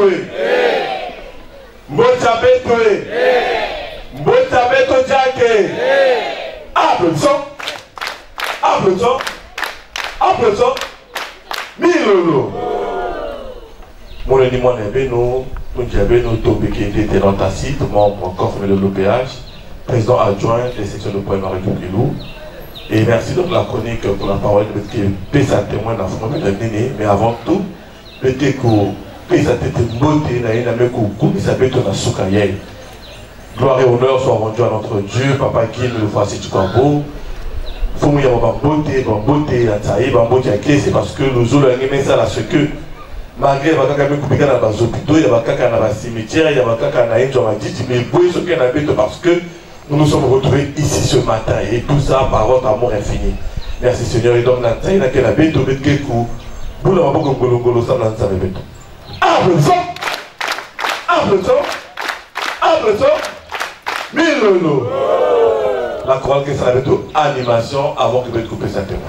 Betwe. Mbota Betwe. Mbota Beto Jake. Applaudissons. Applaudissons. Applaudissons. Milolo. Mon ami, mon ami, nous avons tombé qui était dans ta site, membre encore de l'OPH, président adjoint des sections de Poème République. Et merci donc la chronique pour la parole de M. Pesa témoin dans le de Néné, mais avant tout, le Téco Pesa Tété Moté, Naïnamekou, Koumisabeto Nasukaye. Gloire et honneur soient rendus à notre Dieu, Papa Kim, le voici du Cambo. Foumouya Bamboté, Bamboté, Ataï, Bamboté, c'est parce que nous allons aimer ça là, ce que, malgré les hôpitaux, il y a des cimetières, il y a des mais parce que nous nous sommes retrouvés ici ce matin et tout ça par votre amour infini. Merci Seigneur. Et donc, il y a des béto, Betkekou, Boula Maboko Ngolo, Sablan Sabebeto. Applaudissons! Applaudissons! Applaudissons! Milolo! La chorale que ça avait tout, animation avant que Betkekou puisse s'interrompre.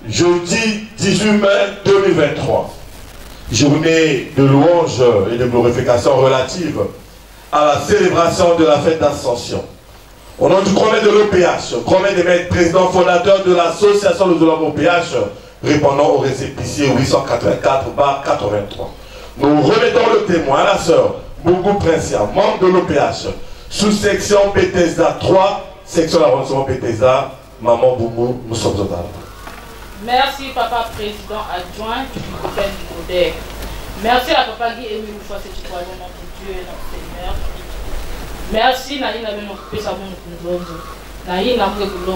Jeudi 18 mai 2023, journée de louange et de glorification relative à la célébration de la fête d'Ascension. Au nom du Grand-Maître de l'OPH, Grand-Maître des maîtres, président fondateur de l'association de l'homme OPH, répondant au récépissé 884/83. Nous remettons le témoin à la sœur Bougou Princia, membre de l'OPH, sous-section Bethesda 3, section d'arrondissement Bethesda. Maman Bougou, nous sommes au table. Merci Papa Président adjoint du gouvernement du Modèle. Merci à Papa Guy Émile Moufa, c'est du royaume notre Dieu et notre Seigneur. Merci Naï n'a même occupé sa bonne Kunzozo. Naï n'a pas voulu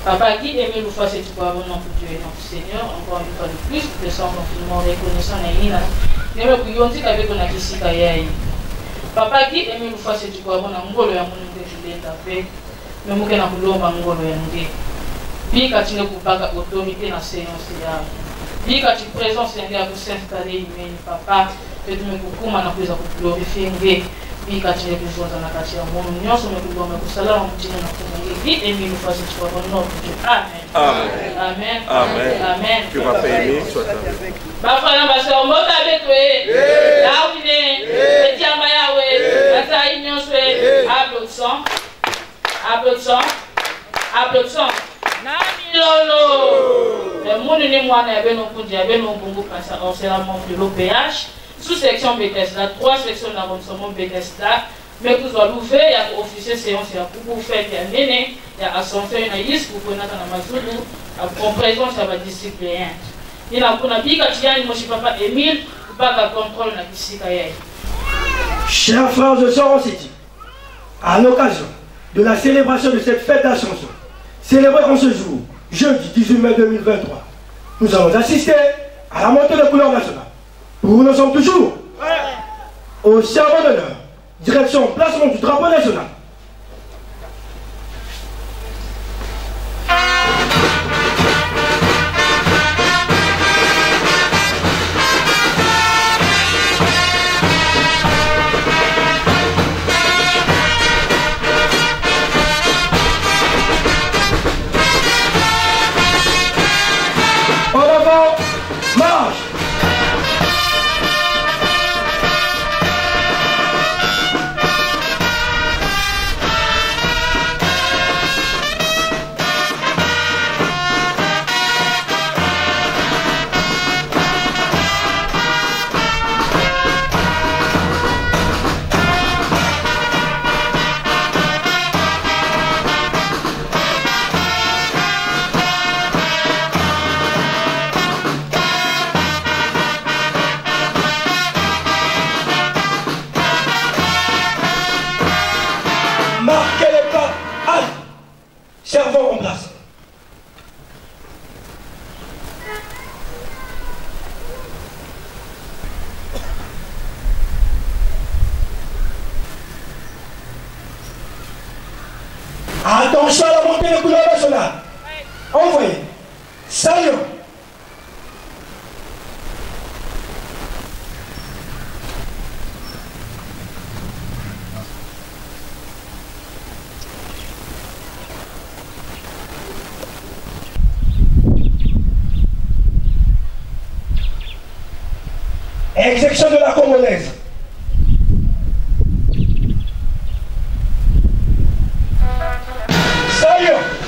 Papa Guy Émile Moufa, c'est du royaume notre Dieu et notre Seigneur. Encore une fois de plus, nous sommes confinement reconnaissant Naï n'a pas voulu avec on a ici Kayaï. Papa Guy Émile Moufa, c'est du royaume notre Dieu et notre Seigneur. Mais nous avons dit que nous avons autorité dans la séance. Nous avons présence pour s'installer, papa, que nous avons glorifier. Nous avons besoin de la nation. Nous avons besoin de Amen. Amen. Amen. Que va payer soit Applaudissons. Applaudissons. Namilolo. Le monde n'est moi n'avait non pour dire non bongo parce qu'on c'est la membre de l'OPH sous section Bethesda 3 section d'arrondissement Bethesda mais vous allez ouvrir il y a officier séance il y a pour faire il y a néné il y a ascension il y a liste pour connaître la mazulu en présence ça va disciplinaire il a pour nabi quand il y a mon papa Émile pas de contrôle na bisikaye. Chers frères et sœurs en City, à l'occasion de la célébration de cette fête d'Ascension, célébrée en ce jour, jeudi 18 mai 2023, nous allons assister à la montée de couleur nationale. Nous nous sommes toujours au serment d'honneur, direction placement du drapeau national. servant en place. Attention à la montée des couleurs nationales. Envoyez. Salut. Exécution de la Congolaise. Salut.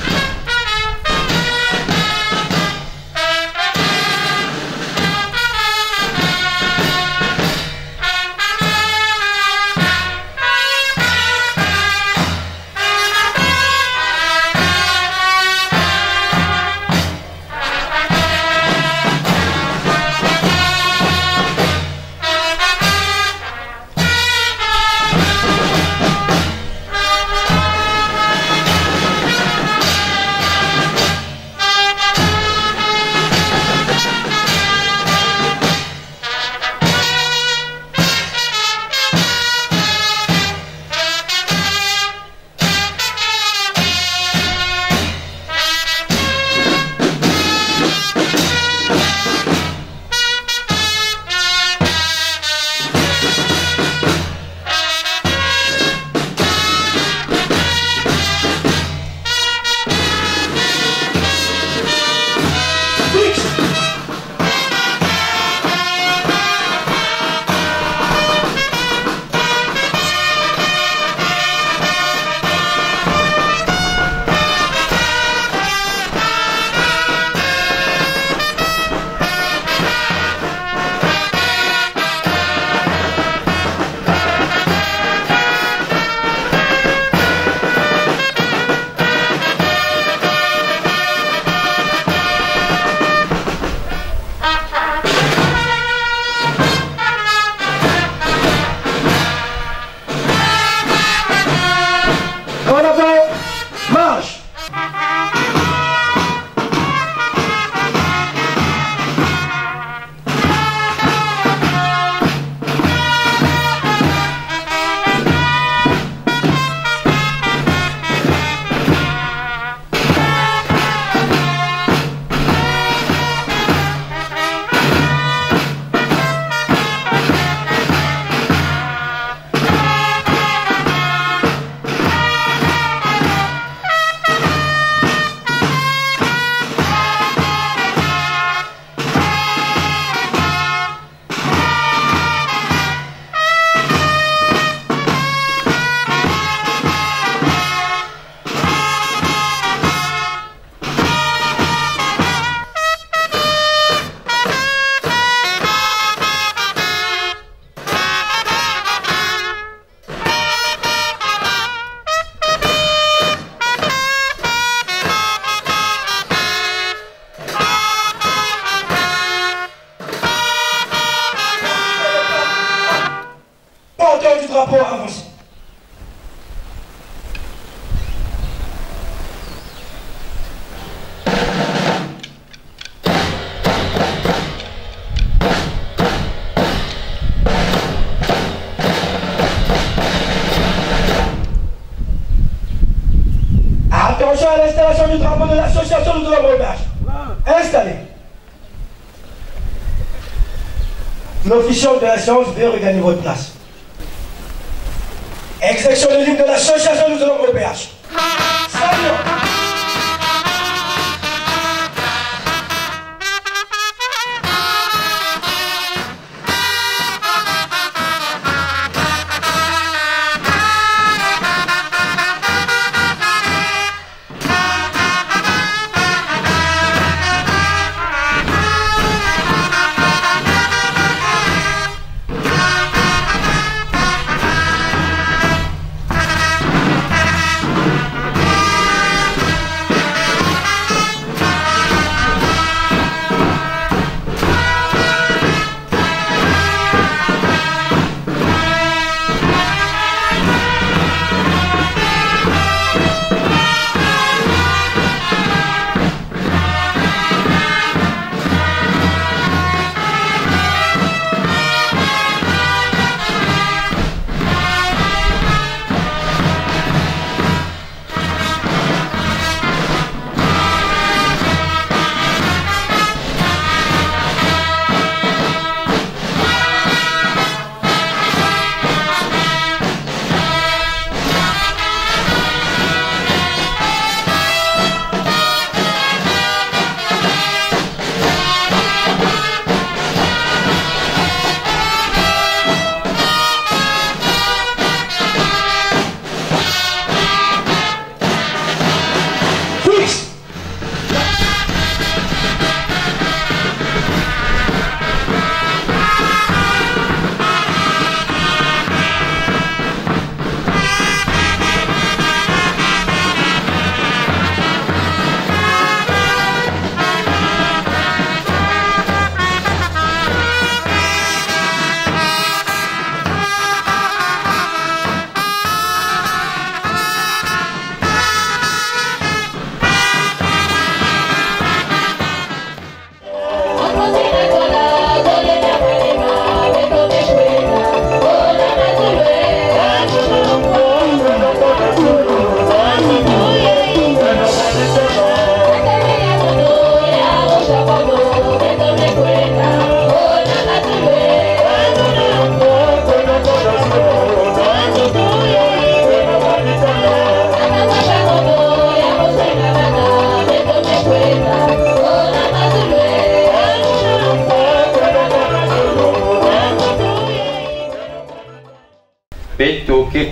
drapeau avancé. Attention à l'installation du drapeau de l'association de l'ombrage. Installé. L'officiant de la séance vient regagner votre place. Exécution de l'hymne de l'association de l'ombrage. Salut.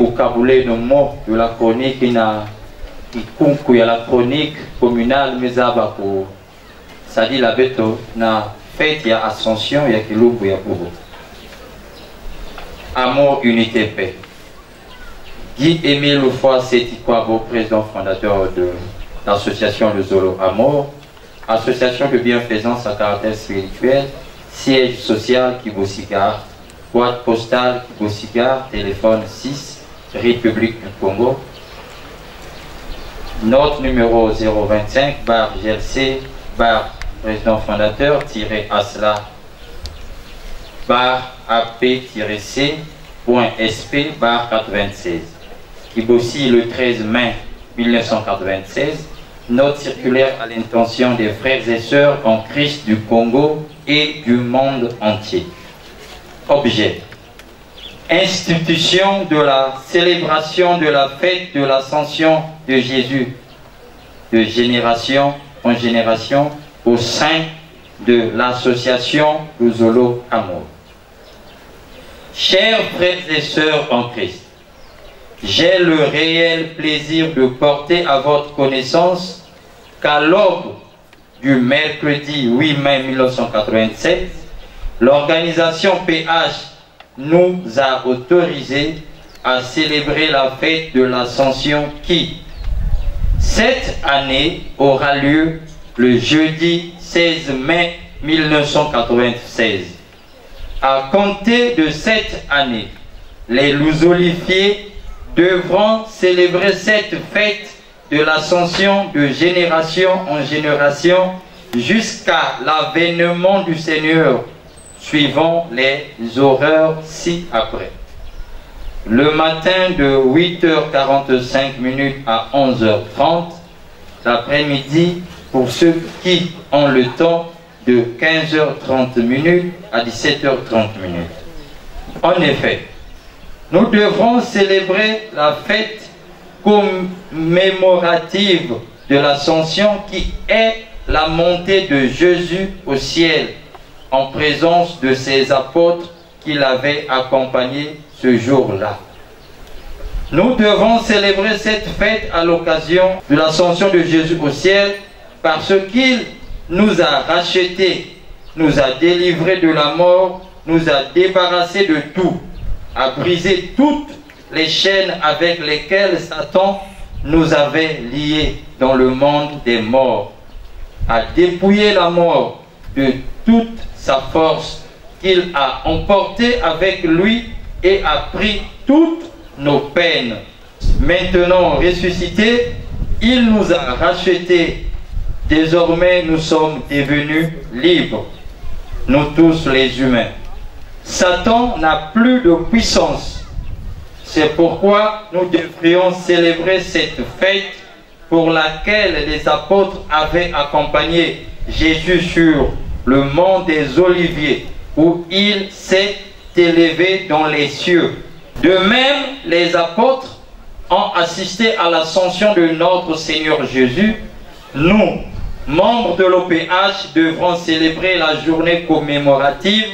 kukaboulé nos mots de la chronique ina ikunku ya la chronique communale mezaba ko sadi la beto na fête ya Ascension ya Kilumbu ya Kubo. Amour, unité, paix. Guy-Émile Foy Seti-Kwabo, président fondateur de l'association de Zolo Amour, association de bienfaisance à caractère spirituel, siège social Kibosigar, boîte postale Kibosigar, téléphone 6, République du Congo. Note numéro 025, barre GLC, barre président fondateur, tiré-ASLA, barre AP-C.SP, barre 96. Kibossi le 13 mai 1996, note circulaire à l'intention des frères et sœurs en Christ du Congo et du monde entier. Objet: institution de la célébration de la fête de l'Ascension de Jésus, de génération en génération, au sein de l'association Zolo Amour. Chers frères et sœurs en Christ, j'ai le réel plaisir de porter à votre connaissance qu'à l'aube du mercredi 8 mai 1996, l'organisation PH nous a autorisé à célébrer la fête de l'Ascension qui, cette année, aura lieu le jeudi 16 mai 1996. À compter de cette année, les Louzolifiés devront célébrer cette fête de l'Ascension de génération en génération jusqu'à l'avènement du Seigneur, suivant les horaires ci-après. Le matin de 8h45 à 11h30, l'après-midi pour ceux qui ont le temps de 15h30 à 17h30. En effet, nous devrons célébrer la fête commémorative de l'Ascension qui est la montée de Jésus au ciel en présence de ses apôtres qui l'avaient accompagné ce jour-là. Nous devons célébrer cette fête à l'occasion de l'Ascension de Jésus au ciel parce qu'il nous a rachetés, nous a délivrés de la mort, nous a débarrassés de tout, a brisé toutes les chaînes avec lesquelles Satan nous avait liés dans le monde des morts, a dépouillé la mort de toute sa force qu'il a emporté avec lui et a pris toutes nos peines. Maintenant ressuscité, il nous a rachetés. Désormais, nous sommes devenus libres, nous tous les humains. Satan n'a plus de puissance. C'est pourquoi nous devrions célébrer cette fête pour laquelle les apôtres avaient accompagné Jésus sur le mont des Oliviers, où il s'est élevé dans les cieux. De même, les apôtres ont assisté à l'ascension de notre Seigneur Jésus. Nous, membres de l'OPH, devront célébrer la journée commémorative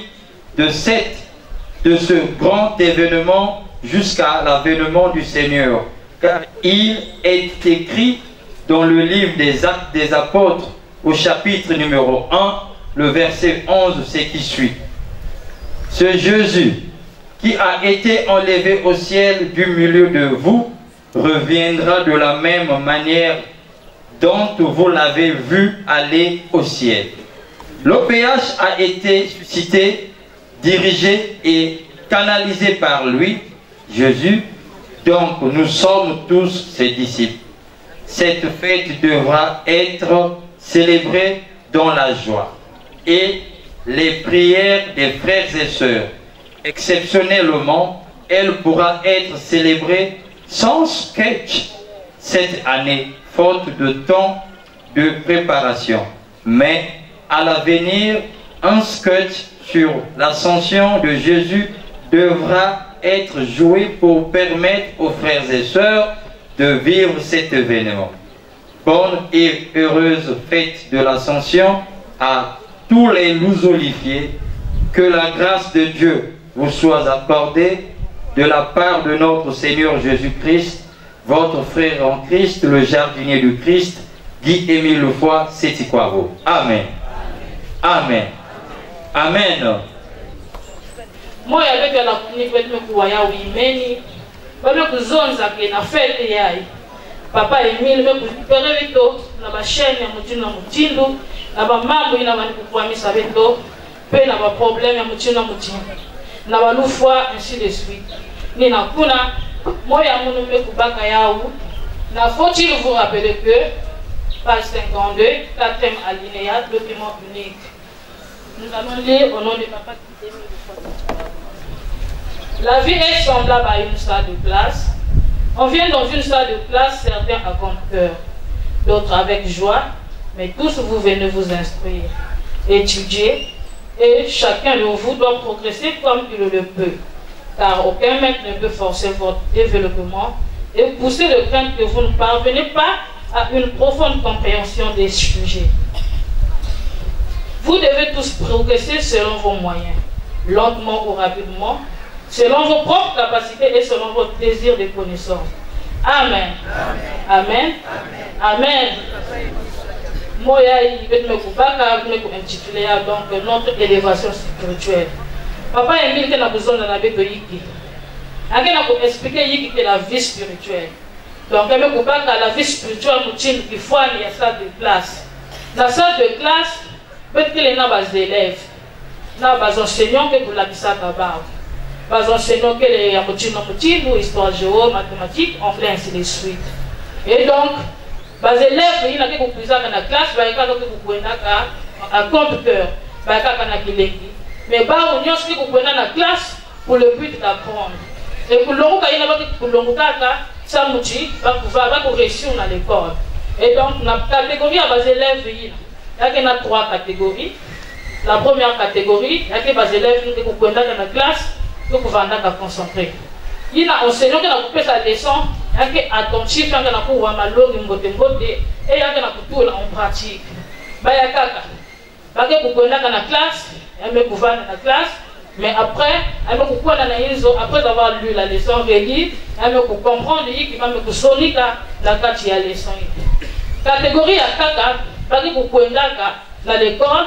de ce grand événement jusqu'à l'avènement du Seigneur. Car il est écrit dans le livre des Actes des Apôtres, au chapitre numéro 1, le verset 11, c'est qui suit. Ce Jésus qui a été enlevé au ciel du milieu de vous reviendra de la même manière dont vous l'avez vu aller au ciel. L'OPH a été suscité, dirigé et canalisé par lui, Jésus, donc nous sommes tous ses disciples. Cette fête devra être célébrée dans la joie et les prières des frères et sœurs. Exceptionnellement, elle pourra être célébrée sans sketch cette année, faute de temps de préparation. Mais à l'avenir, un sketch sur l'ascension de Jésus devra être joué pour permettre aux frères et sœurs de vivre cet événement. Bonne et heureuse fête de l'Ascension à tous les Louzolifiés. Que la grâce de Dieu vous soit accordée de la part de notre Seigneur Jésus-Christ, votre frère en Christ, le jardinier du Christ, Guy-Émile Lefoy Setikwabo. Amen. Amen. Amen. Moi, avec la commune, je suis je zonza ke na fete yai papa Emile me récupérer vito na ba chaîne ya mutino mutindo na ba mambo ina bani kukwamisa vito pe na ba problème ya mutino mutindo na ba lufwa ainsi de suite ni na kuna moya munu me kubaka yao na faut-il vous rappeler que page 52 4e alinéa document unique nous allons lire au nom de papa Emile. La vie est semblable à une salle de classe. On vient dans une salle de classe, certains à contre-cœur, d'autres avec joie, mais tous vous venez vous instruire, étudier, et chacun de vous doit progresser comme il le peut, car aucun maître ne peut forcer votre développement et pousser de crainte que vous ne parvenez pas à une profonde compréhension des sujets. Vous devez tous progresser selon vos moyens, lentement ou rapidement, selon vos propres capacités et selon votre désir de connaissance. Amen. Amen. Amen. Moi, je vais me intituler donc notre élévation spirituelle. Papa Emile qui a besoin de la Bible yiki. Il a expliqué yiki que la vie spirituelle. Donc, la vie spirituelle, il faut aller à la salle de classe. Dans la salle de classe, peut-être qu'il y a des élèves, des enseignants qui vous l'ont dit d'abord. Des enseignants qui ont histoire géo, mathématiques, anglais, ainsi de suite. Et donc, les élèves, ils ont plus dans la classe, ils ont à compte-cœur, mais ils ont dans la classe pour le but d'apprendre. Et pour l'on ça va pouvoir réussir dans l'école. Et donc, la catégorie des élèves, il y a 3 catégories. La première catégorie, il y a des élèves qui sont dans la classe. Donc, vous allez vous concentrer. Il y a un enseignant qui a coupé sa leçon, il y a attentif, il y a un langue, et il y a tout en pratique. Il y a dans la classe, il y a dans la classe, mais après, après avoir lu la leçon, il pour comprendre, il va me sonner la leçon. Catégorie à Kaka, dans l'école,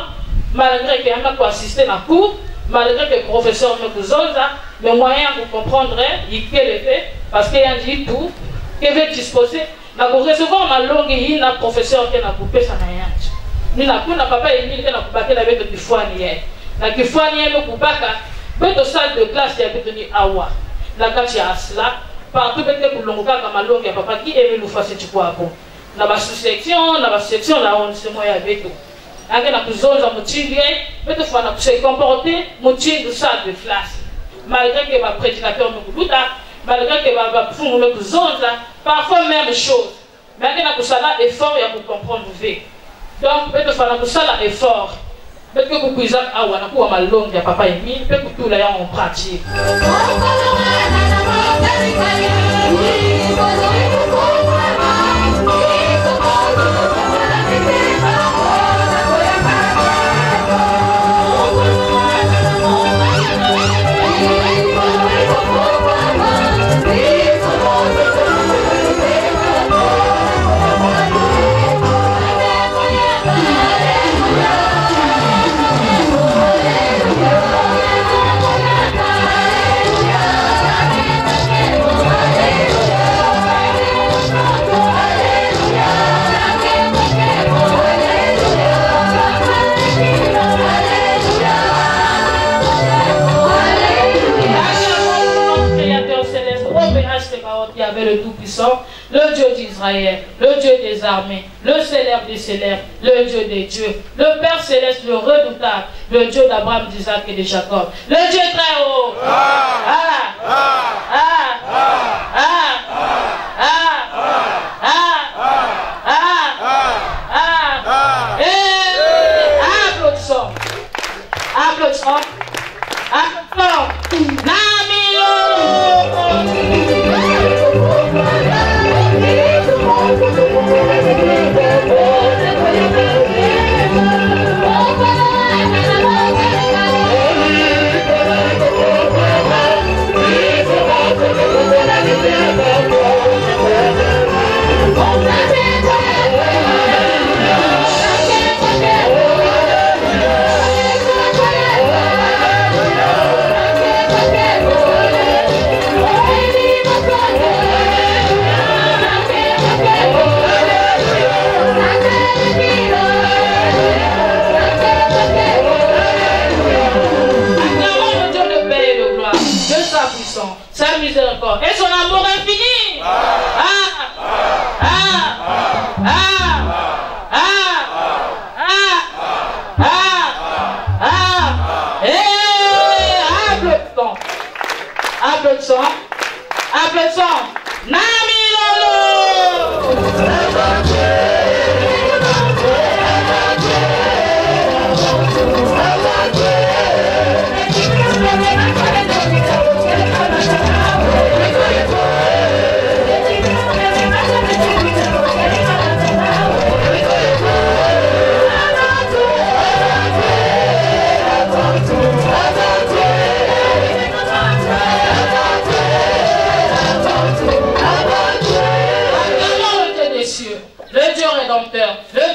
malgré qu'il y a assisté à la cour, malgré que le professeur me zonza, le moyen pour comprendre, il est fait, parce qu'il a dit tout, qu'il veut disposer. Pour recevoir ma langue, il y a un professeur qui a coupé sa naïa. Nous n'avons pas papa Emile qui a coupé la bête de Kifouanier. La Kifouanier me coupe pas, mais de salle de classe, il y a tenu Awa. La Katia Asla, partout pour l'onga comme ma langue, papa qui aime nous faire ce qu'il faut. Dans la sous-section, là, on se moyen avec tout. Avec la zone de moutier, mais de fois, on se comporter moutier de salle de classe. Malgré que ma prédicateur me coupe, malgré que ma fou me zone, parfois même chose. Mais avec la effort, il y a pour comprendre le V. Donc, peut-être que ça effort. Peut-être que vous pouvez avoir ma langue, il y a papa et mille, peut-être que tout là, on pratique. Le Tout-Puissant, le Dieu d'Israël, le Dieu des armées, le célèbre des célèbres, le Dieu des dieux, le Père céleste, le redoutable, le Dieu d'Abraham, d'Isaac et de Jacob, le Dieu très haut. Applaudissons. Applaudissons. Applaudissons. Namilo.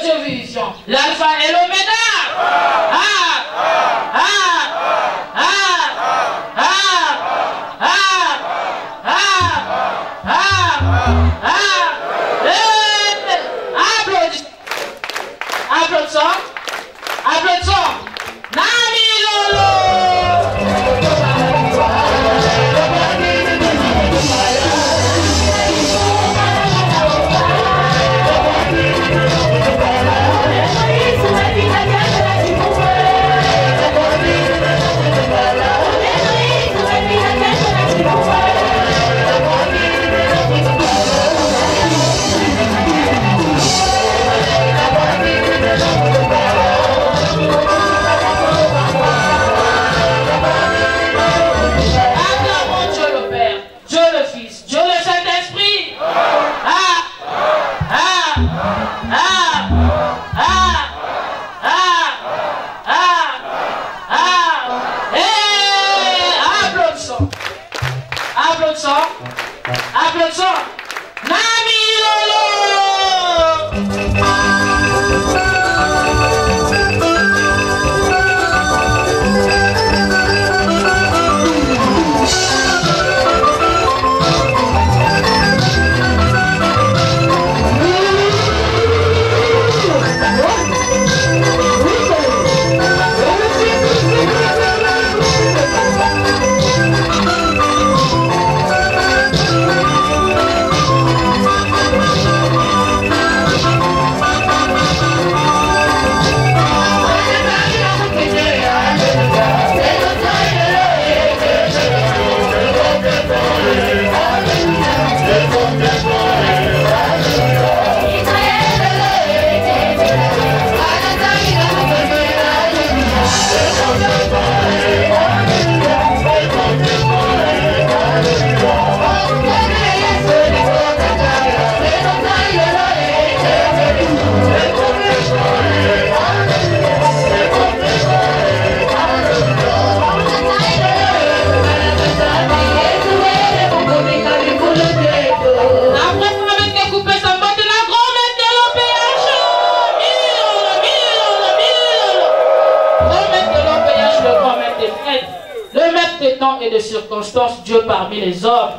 Dieu vivant, l'alpha et l'oméga. Applaudissons. Applaudissons. Nami Lolo. Applaudissons. Nami Lolo. Et de circonstances, Dieu parmi les hommes.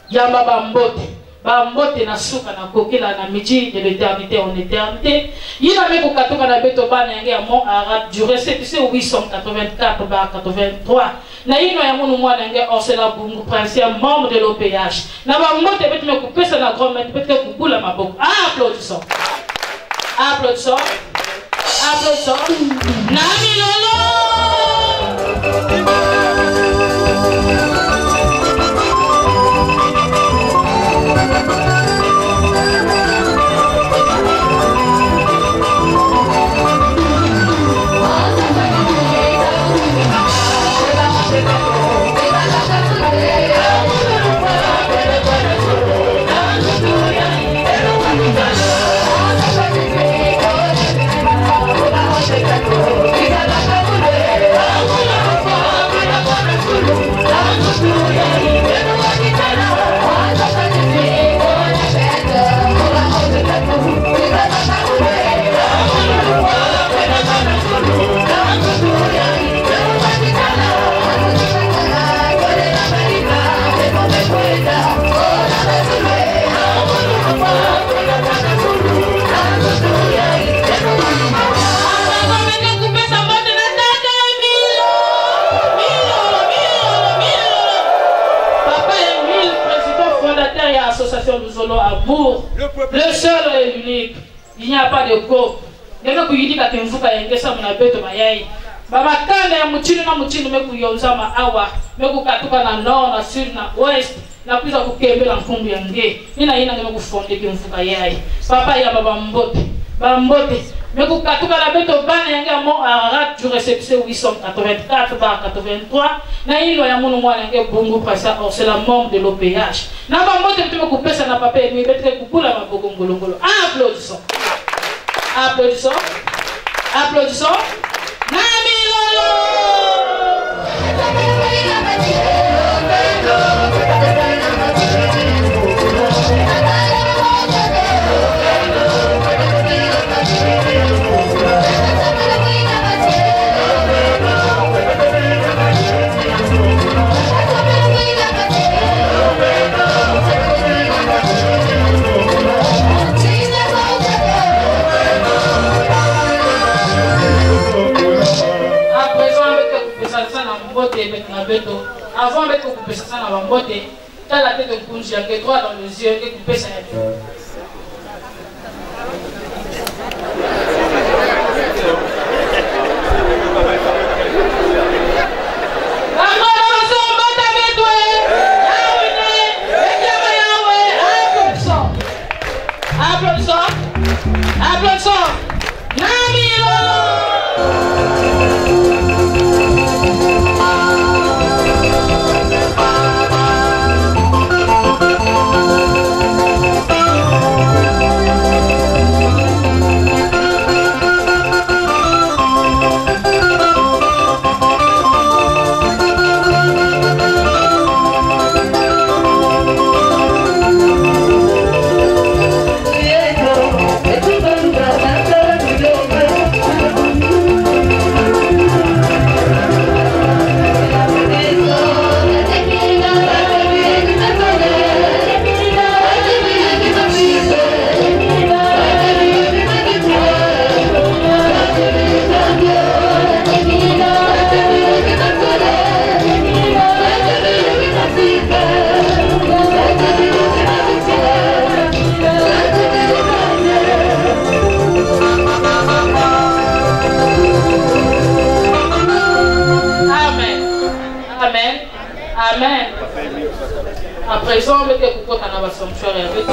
Yamba Bambote. Bambote na suka na kokila na midi de l'éternité en éternité. Il a mis au katoka na betoba na nge mon arabe du récépissé 884 bar 83. Na ino ya munu mwana nge Orsela Bungu princier membre de l'OPH. Na Bambote beti me couper ça na grand-mère beti kubula maboko. Applaudissons. Applaudissons. Applaudissons. Nami Lolo. Amour, le seul et l'unique. Il n'y a pas de go. Il y a qui dit que vous avez ça mon abeto mayai. Baba kanda ya mchini na mchini mekuyonza maawa, mekukatuka na nord na sud na ouest, na kuza kukembela mfungu ya nge. Nina ngeme kufonde kimfuka yai. Papa ya baba mbote. Bambote. Mekukatuka na beto bana yange mon arabe du récépissé 884 bar 83. Na ino ya munu mwana yange Bungu Prasa Orsela membre de l'OPH. Na bambote mtume kupesa na papa emi betre kukula maboko ngolongolo. Applaudissons. Applaudissons. Applaudissons. Nami Lolo. na beto avant beto kupesa sana bambote tala tete kunji yake droit dans les yeux et kupesa ya Dieu. Applaudissons. Amen. À présent, mettez pourquoi tu as un sanctuaire avec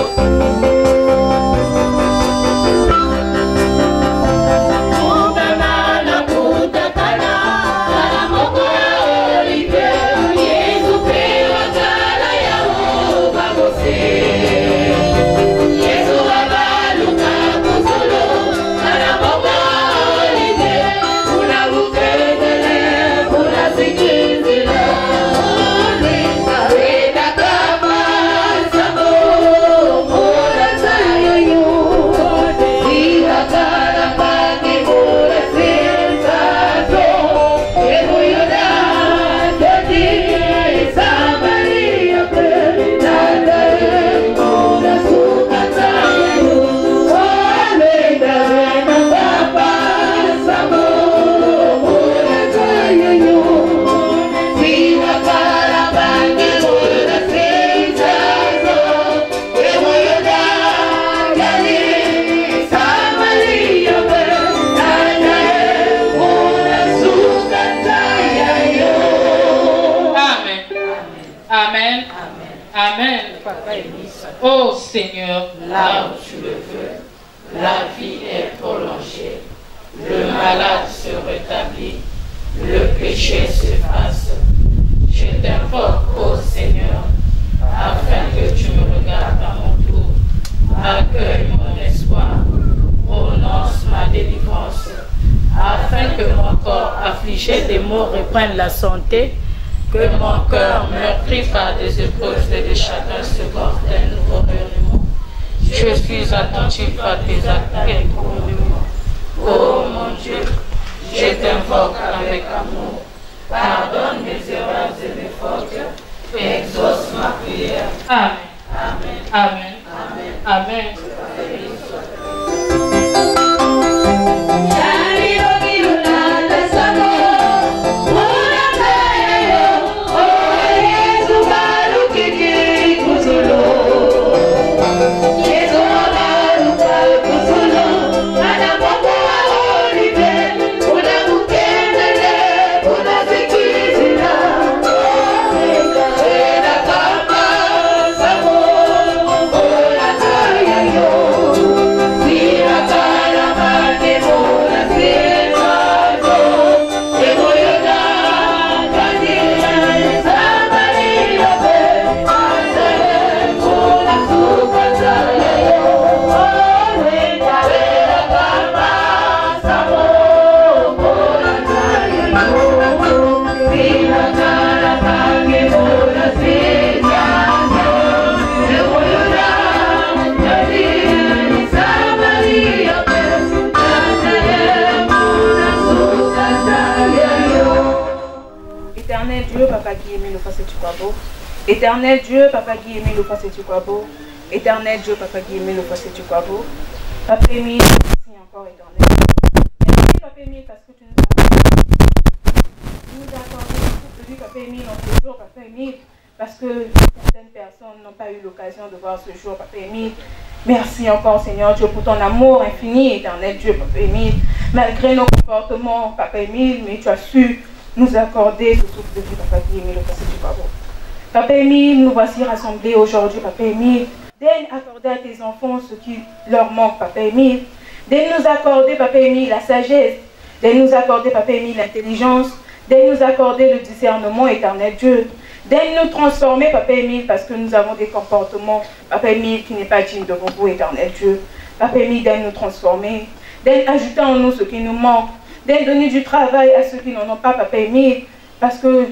Oh Seigneur, là où tu le veux, la vie est prolongée, le malade se rétablit, le péché s'efface. Je t'invoque, oh Seigneur, afin que tu me regardes à mon tour, accueille mon espoir, prononce ma délivrance, afin que mon corps affligé des maux reprenne la santé, que mon cœur meurtri par des épreuves et des chagrins se porte un nouveau renouvellement. Je suis attentif à tes actes pour moi. Oh mon Dieu, je t'invoque avec amour. Pardonne mes erreurs et mes fautes et exauce ma prière. Amen. Amen. Amen. Amen. Éternel Dieu, Papa qui aimé le face et tu crois beau. Éternel Dieu, Papa qui aimé le face et tu crois beau. Papa aimé, merci encore éternel. Merci Papa aimé parce que tu nous as accordé tout celui Papa Papa Émile, en ce jour, Papa Émile, parce que certaines personnes n'ont pas eu l'occasion de voir ce jour, Papa Émile. Merci encore, Seigneur Dieu, pour ton amour infini, éternel Dieu, Papa Émile. Malgré nos comportements, Papa Émile, mais tu as su nous accorder ce souffle de vie, Papa Émile, au passé du Papa. Papa Émile, nous voici rassemblés aujourd'hui, Papa Émile. Daigne accorder à tes enfants ce qui leur manque, Papa Émile. Daigne nous accorder, Papa Émile, la sagesse. Daigne nous accorder, Papa Émile, l'intelligence. Daigne nous accorder le discernement, éternel Dieu. Daigne nous transformer, Papa Émile, parce que nous avons des comportements, Papa Émile, qui n'est pas digne devant vous, éternel Dieu. Papa Émile, daigne nous transformer. Daigne ajouter en nous ce qui nous manque. Daigne donner du travail à ceux qui n'en ont pas, Papa Émile, parce que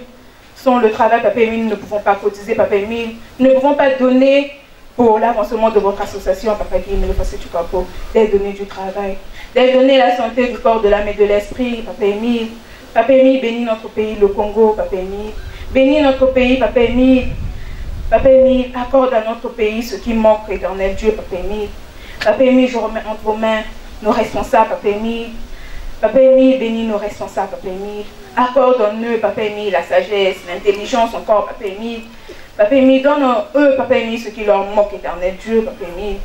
sans le travail, Papa Émile, nous ne pouvons pas cotiser, Papa Émile. Nous ne pouvons pas donner pour l'avancement de votre association, Papa Émile, le passé du Capo. Daigne donner du travail. Daigne donner la santé du corps, de l'âme et de l'esprit, Papa Émile. Papa Émile, bénis notre pays, le Congo, Papa Émile. Bénis notre pays, Papa Émile. Papa Émile, accorde à notre pays ce qui manque, éternel Dieu, Papa Émile. Papa Émile, je remets entre vos mains nos responsables, Papa Émile. Papa Émile, bénis nos responsables, Papa Émile. Accorde en eux, Papa Émile, la sagesse, l'intelligence encore, Papa Émile. Papa Émile, donne en eux, Papa Émile, ce qui leur manque, éternel Dieu, Papa Émile.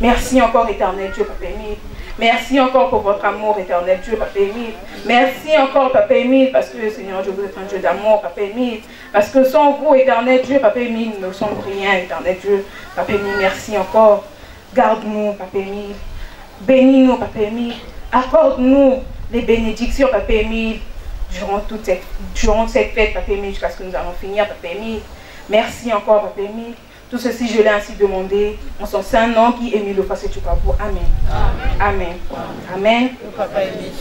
Merci encore, éternel Dieu, Papa Émile. Merci encore pour votre amour, éternel Dieu, Papa Émile. Merci encore, Papa Émile, parce que, Seigneur Dieu, vous êtes un Dieu d'amour, Papa Émile. Parce que sans vous, éternel Dieu, Papa Émile, nous ne sommes rien, éternel Dieu. Papa Émile, merci encore. Garde-nous, Papa Émile. Bénis-nous, Papa Émile. Accorde-nous les bénédictions, Papa Émile, durant cette fête, Papa Émile, jusqu'à ce que nous allons finir, Papa Émile. Merci encore, Papa Émile. Tout ceci, je l'ai ainsi demandé en son saint nom qui est mis le face du Papa. Amen. Amen. Amen. Papa Émile,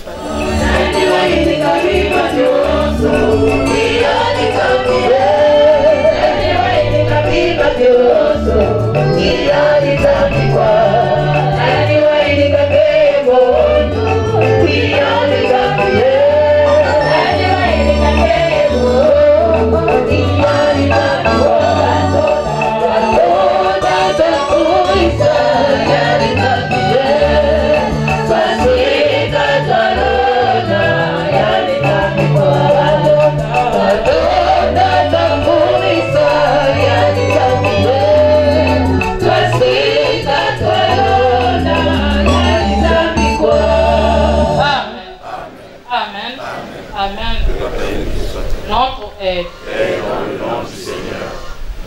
notre aide. Et dans le nom du Seigneur,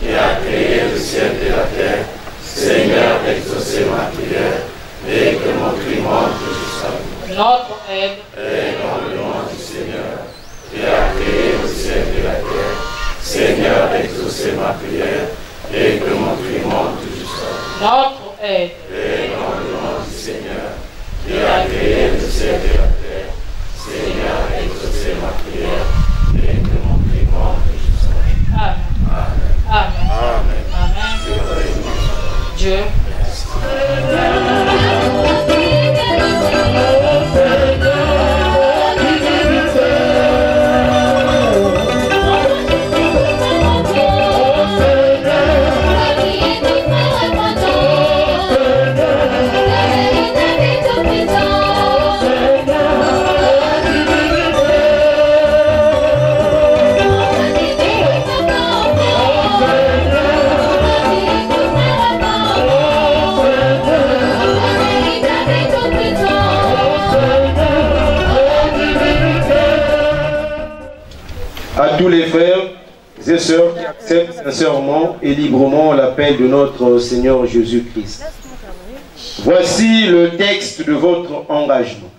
qui a créé le ciel et la terre, Seigneur, exaucez ma prière, et que mon cri monte jusqu'à vous. Notre aide. Et dans le nom du Seigneur, qui a créé le ciel et la terre, Seigneur, exaucez ma prière, et que mon cri monte jusqu'à vous. Notre aide. Et dans le nom du Seigneur, qui a créé le ciel et la terre, Seigneur, exaucez ma prière, et que mon cri monte jusqu'à vous. Amen. Amen. Amen. Amen. Dieu. À tous les frères et sœurs qui acceptent sincèrement et librement l'appel de notre Seigneur Jésus-Christ. Voici le texte de votre engagement.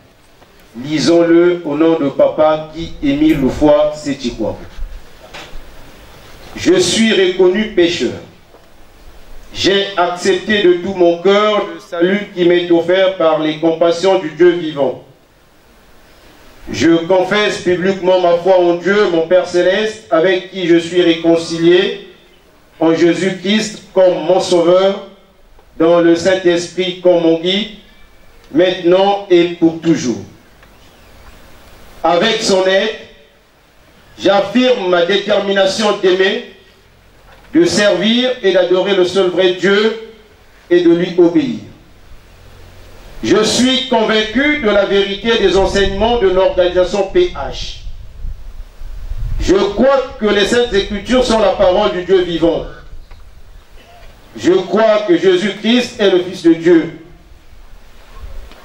Lisons-le au nom de Papa Guy Émile Loufoy Sétikwa. Je suis reconnu pécheur. J'ai accepté de tout mon cœur le salut qui m'est offert par les compassions du Dieu vivant. Je confesse publiquement ma foi en Dieu, mon Père Céleste, avec qui je suis réconcilié, en Jésus-Christ comme mon Sauveur, dans le Saint-Esprit comme mon guide, maintenant et pour toujours. Avec son aide, j'affirme ma détermination d'aimer, de servir et d'adorer le seul vrai Dieu et de lui obéir. Je suis convaincu de la vérité des enseignements de l'organisation PH. Je crois que les Saintes Écritures sont la parole du Dieu vivant. Je crois que Jésus-Christ est le Fils de Dieu.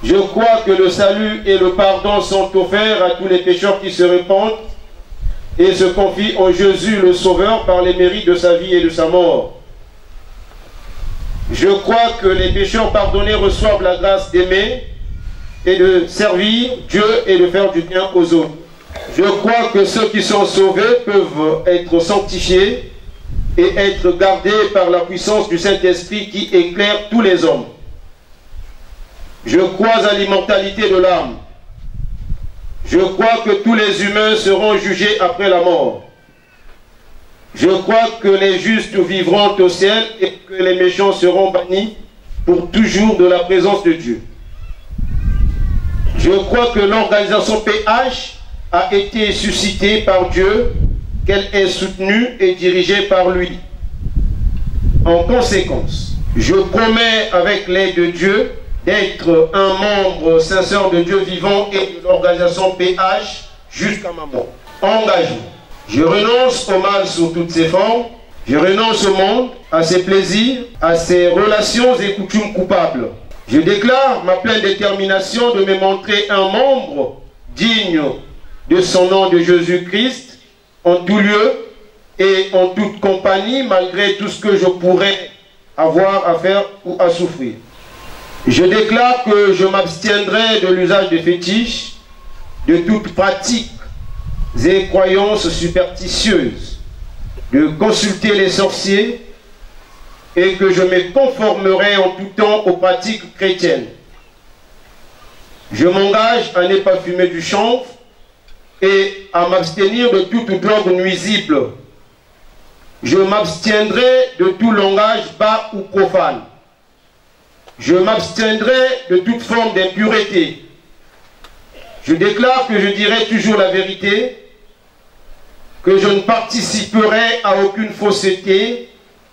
Je crois que le salut et le pardon sont offerts à tous les pécheurs qui se répandent et se confient en Jésus le Sauveur par les mérites de sa vie et de sa mort. Je crois que les pécheurs pardonnés reçoivent la grâce d'aimer et de servir Dieu et de faire du bien aux autres. Je crois que ceux qui sont sauvés peuvent être sanctifiés et être gardés par la puissance du Saint-Esprit qui éclaire tous les hommes. Je crois à l'immortalité de l'âme. Je crois que tous les humains seront jugés après la mort. Je crois que les justes vivront au ciel et que les méchants seront bannis pour toujours de la présence de Dieu. Je crois que l'organisation PH a été suscitée par Dieu, qu'elle est soutenue et dirigée par lui. En conséquence, je promets avec l'aide de Dieu d'être un membre sincère de Dieu vivant et de l'organisation PH jusqu'à ma mort. Engagement. Je renonce au mal sous toutes ses formes. Je renonce au monde, à ses plaisirs, à ses relations et coutumes coupables. Je déclare ma pleine détermination de me montrer un membre digne de son nom de Jésus-Christ en tout lieu et en toute compagnie, malgré tout ce que je pourrais avoir à faire ou à souffrir. Je déclare que je m'abstiendrai de l'usage des fétiches, de toute pratique et croyances superstitieuses, de consulter les sorciers et que je me conformerai en tout temps aux pratiques chrétiennes. Je m'engage à ne pas fumer du chanvre et à m'abstenir de toute drogue nuisible. Je m'abstiendrai de tout langage bas ou profane. Je m'abstiendrai de toute forme d'impureté. Je déclare que je dirai toujours la vérité, que je ne participerai à aucune fausseté,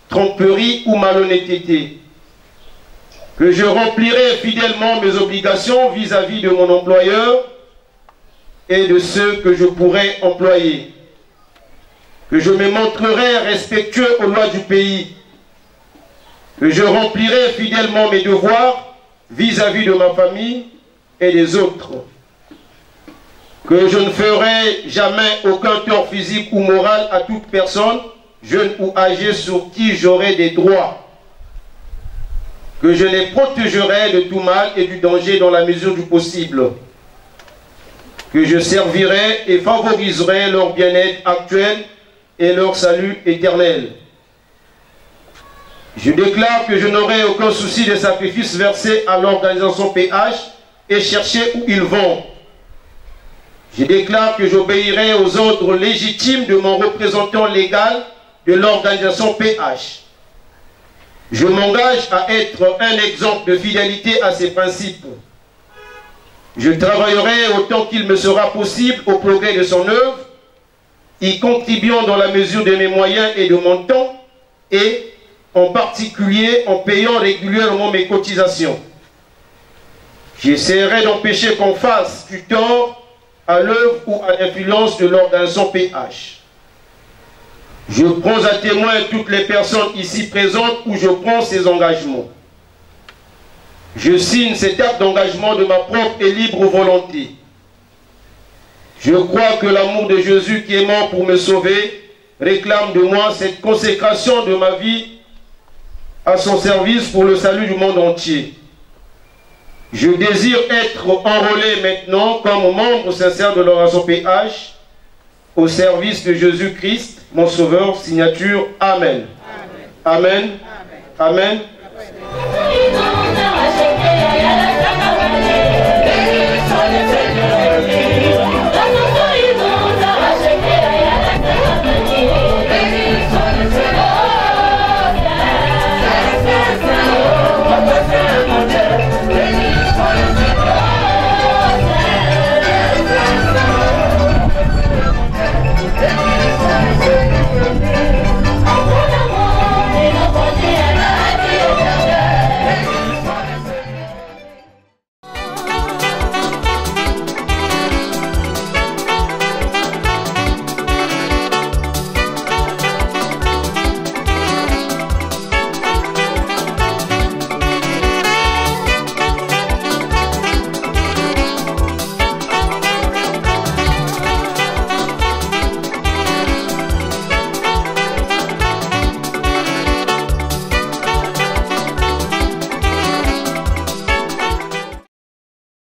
tromperie ou malhonnêteté, que je remplirai fidèlement mes obligations vis-à-vis de mon employeur et de ceux que je pourrai employer, que je me montrerai respectueux aux lois du pays, que je remplirai fidèlement mes devoirs vis-à-vis de ma famille et des autres, que je ne ferai jamais aucun tort physique ou moral à toute personne, jeune ou âgée, sur qui j'aurai des droits, que je les protégerai de tout mal et du danger dans la mesure du possible, que je servirai et favoriserai leur bien-être actuel et leur salut éternel. Je déclare que je n'aurai aucun souci des sacrifices versés à l'organisation PH et chercher où ils vont. Je déclare que j'obéirai aux ordres légitimes de mon représentant légal de l'organisation PH. Je m'engage à être un exemple de fidélité à ses principes. Je travaillerai autant qu'il me sera possible au progrès de son œuvre, y contribuant dans la mesure de mes moyens et de mon temps, et en particulier en payant régulièrement mes cotisations. J'essaierai d'empêcher qu'on fasse du tort à l'œuvre ou à l'influence de l'organisation PH. Je prends à témoin toutes les personnes ici présentes où je prends ces engagements. Je signe cet acte d'engagement de ma propre et libre volonté. Je crois que l'amour de Jésus qui est mort pour me sauver réclame de moi cette consécration de ma vie à son service pour le salut du monde entier. Je désire être enrôlé maintenant comme membre sincère de l'organisation PH au service de Jésus-Christ, mon Sauveur. Signature. Amen. Amen. Amen. Amen.